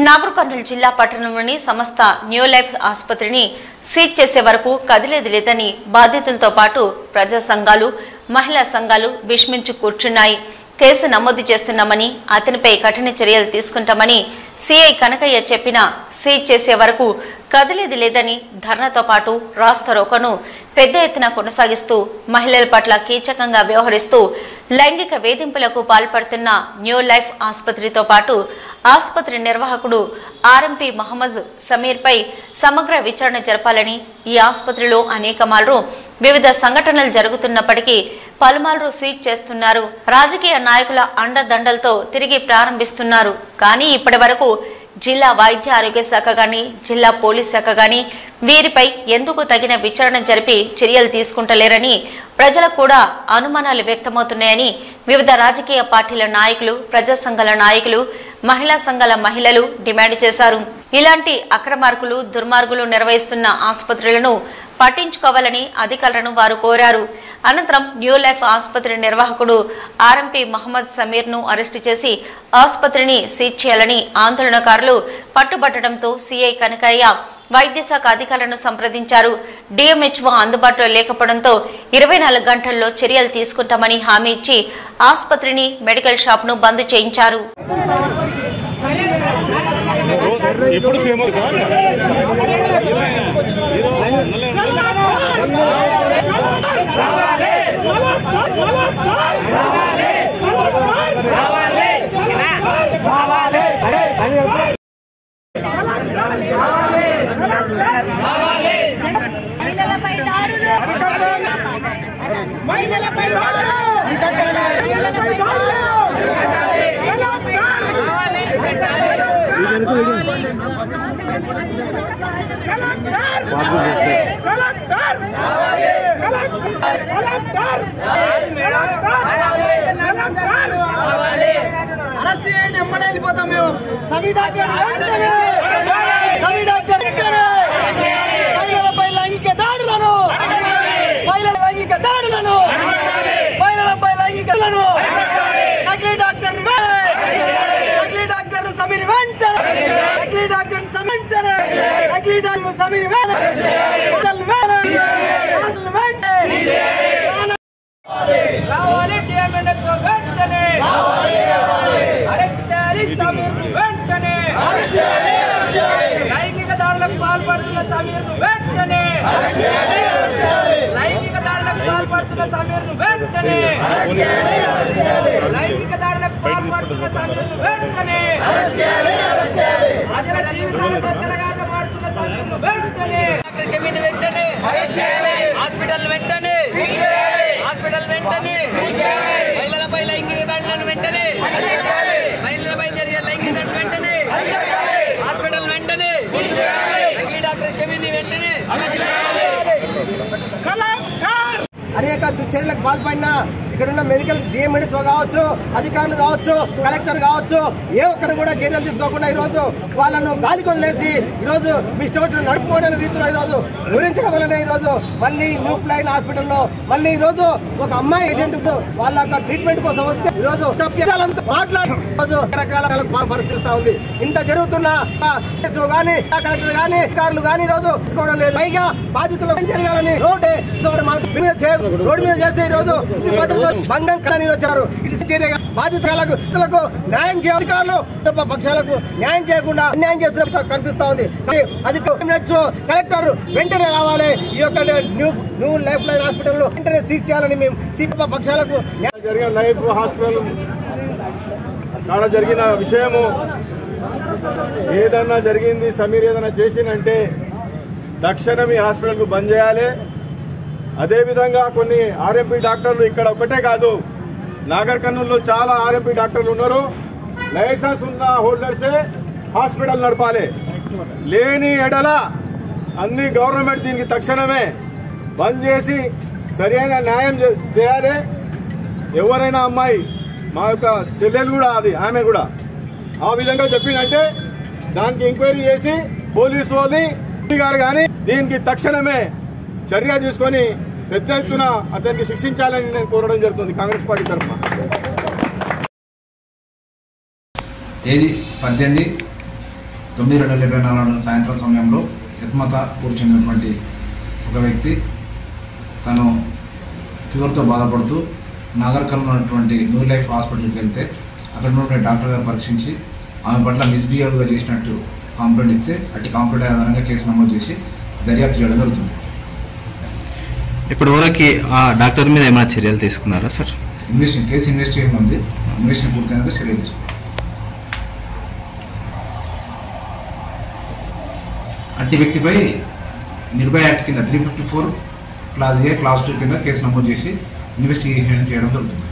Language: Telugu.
నాగర్ కర్నూలు జిల్లా పట్టణంలోని సమస్త న్యూ లైఫ్ ఆసుపత్రిని సీజ్ చేసే వరకు కదిలేది లేదని బాధితులతో పాటు ప్రజా సంఘాలు, మహిళా సంఘాలు విస్మించి కూర్చున్నాయి. కేసు నమోదు చేస్తున్నామని, అతనిపై కఠిన చర్యలు తీసుకుంటామని సిఐ కనకయ్య చెప్పినా సీజ్ చేసే వరకు కదిలేది లేదని ధర్నాతో పాటు రాస్తారోకోను పెద్ద ఎత్తున కొనసాగిస్తూ మహిళల పట్ల కీచకంగా వ్యవహరిస్తూ లైంగిక వేధింపులకు పాల్పడుతున్న న్యూ లైఫ్ ఆసుపత్రితో పాటు ఆసుపత్రి నిర్వాహకుడు ఆర్ఎంపీ మహమ్మద్ సమీర్పై సమగ్ర విచారణ జరపాలని, ఈ ఆసుపత్రిలో అనేక మార్లు వివిధ సంఘటనలు జరుగుతున్నప్పటికీ పలుమార్లు సీజ్ చేస్తున్నారు. రాజకీయ నాయకుల అండదండలతో తిరిగి ప్రారంభిస్తున్నారు. కానీ ఇప్పటి వరకు జిల్లా వైద్య ఆరోగ్య శాఖ గాని, జిల్లా పోలీస్ శాఖ గాని వీరిపై ఎందుకు తగిన విచారణ జరిపి చర్యలు తీసుకుంటలేరని ప్రజలకు కూడా అనుమానాలు వ్యక్తమవుతున్నాయని వివిధ రాజకీయ పార్టీల నాయకులు, ప్రజా సంఘాల నాయకులు, మహిళా సంఘాల మహిళలు డిమాండ్ చేశారు. ఇలాంటి అక్రమార్కులు, దుర్మార్గులు నిర్వహిస్తున్న ఆసుపత్రులను పట్టించుకోవాలని అధికారులను వారు కోరారు. అనంతరం న్యూ లైఫ్ ఆసుపత్రి నిర్వాహకుడు ఆర్ఎంపీ మహమ్మద్ సమీర్ ను అరెస్టు చేసి ఆసుపత్రిని సీజ్ చేయాలని ఆందోళనకారులు పట్టుబట్టడంతో సిఐ కనకయ్య వైద్య శాఖ అధికారులను సంప్రదించారు. డిఎంహెచ్ఓ అందుబాటులో లేకపోవడంతో 24 గంటల్లో చర్యలు తీసుకుంటామని హామీ ఇచ్చి ఆసుపత్రిని, మెడికల్ షాప్ ను బంద్ చేయించారు. అనేక దుశ్చర్యలకు పాల్పడినా ఇక్కడున్న మెడికల్ డిఎంహెచ్ఓ కావచ్చు, అధికారులు కావచ్చు, కలెక్టర్ కావచ్చు, ఏ ఒక్కరు కూడా చర్యలు తీసుకోకుండా ఈరోజు వాళ్ళను గాలికి వదిలేసి ఈరోజు మీ స్టోర్స్ నడుపుకోవడానికి రీతిలో ఈరోజు వివరించడం వల్లనే ఈరోజు మళ్ళీ న్యూ ఫ్లైన్ హాస్పిటల్లో మళ్ళీ ఈరోజు ఒక అమ్మాయి పేషెంట్ వాళ్ళ ట్రీట్మెంట్ కోసం వస్తే ఈరోజు మాట్లాడుతూ రకరకాల పరిస్థితి ఉంది. ఇంత జరుగుతున్న కానీ కలెక్టర్ కానీ అధికారులు కానీ ఈరోజు తీసుకోవడం లేదు. పైగా బాధితులు జరగాలని రోడ్డు మీద చేస్తే ఈరోజు భంగం కలని వచ్చారు. ఇది చర్యగా బాధితులకు న్యాయం చేయ అధికారులు పక్షాలకు న్యాయం చేయకుండా అన్యాయం చేసినట్టు కనిపిస్తా ఉంది. అది కలెక్టర్ వెంటనే రావాలి. ఈ యొక్క న్యూ లైఫ్ లైన్ హాస్పిటల్ లో వెంటనే సీజ్ చేయాలని మేము సిపిఐ పక్షాలకు జరిగిన లైఫ్ హాస్పిటల్ కాడ జరిగిన విషయము ఏదన్నా జరిగింది, సమీర్ ఏదైనా చేసిందంటే తక్షణం ఈ హాస్పిటల్ కు బంద్ చేయాలి. అదేవిధంగా కొన్ని ఆర్ఎంపీ డాక్టర్లు ఇక్కడ ఒకటే కాదు, నాగర్ కర్నూలులో చాలా ఆర్ఎంపీ డాక్టర్లు ఉన్నారు. లైసెన్స్ ఉన్న హోల్డర్సే హాస్పిటల్ నడపాలి. లేని ఎడల అన్ని గవర్నమెంట్ దీనికి తక్షణమే బంద్ చేసి సరైన న్యాయం చేయాలి. ఎవరైనా అమ్మాయి, మా యొక్క చెల్లెలు కూడా ఆమె కూడా ఆ విధంగా చెప్పిందంటే దానికి ఎంక్వైరీ చేసి పోలీసు వాళ్ళు గారు కానీ దీనికి తక్షణమే చర్య తీసుకొని పెద్ద ఎత్తున అతనికి శిక్షించాలని నేను కోరడం జరుగుతుంది కాంగ్రెస్ పార్టీ తరఫున. తేదీ 18 9/2024 సాయంత్రం సమయంలో యత్మతపూర్ చెందినటువంటి ఒక వ్యక్తి తను ఫీవర్తో బాధపడుతూ నాగర్ కర్నూల్ ఉన్నటువంటి న్యూ లైఫ్ హాస్పిటల్కి వెళ్తే అక్కడ ఉన్నటువంటి డాక్టర్ గారు పరీక్షించి ఆమె పట్ల మిస్బిహేవ్గా చేసినట్టు కంప్లైంట్ ఇస్తే అట్టి కంప్లైంట్ ఆధారంగా కేసు నమోదు చేసి దర్యాప్తు చేయడం జరుగుతుంది. ఇప్పటి వరకు ఆ డాక్టర్ మీద ఏమైనా చర్యలు తీసుకున్నారా సార్? కేసు ఇన్వెస్టిగేషన్ ఉంది. ఇన్వెస్టిగేషన్ పూర్తయినాక చర్యలు తీసుకున్నారు. అట్టి వ్యక్తిపై నిర్భయ యాక్ట్ కింద 354 క్లాస్ A, క్లాస్ 2 కింద కేసు నమోదు చేసి ఇన్వెస్టిగేషన్ చేయడం జరుగుతుంది.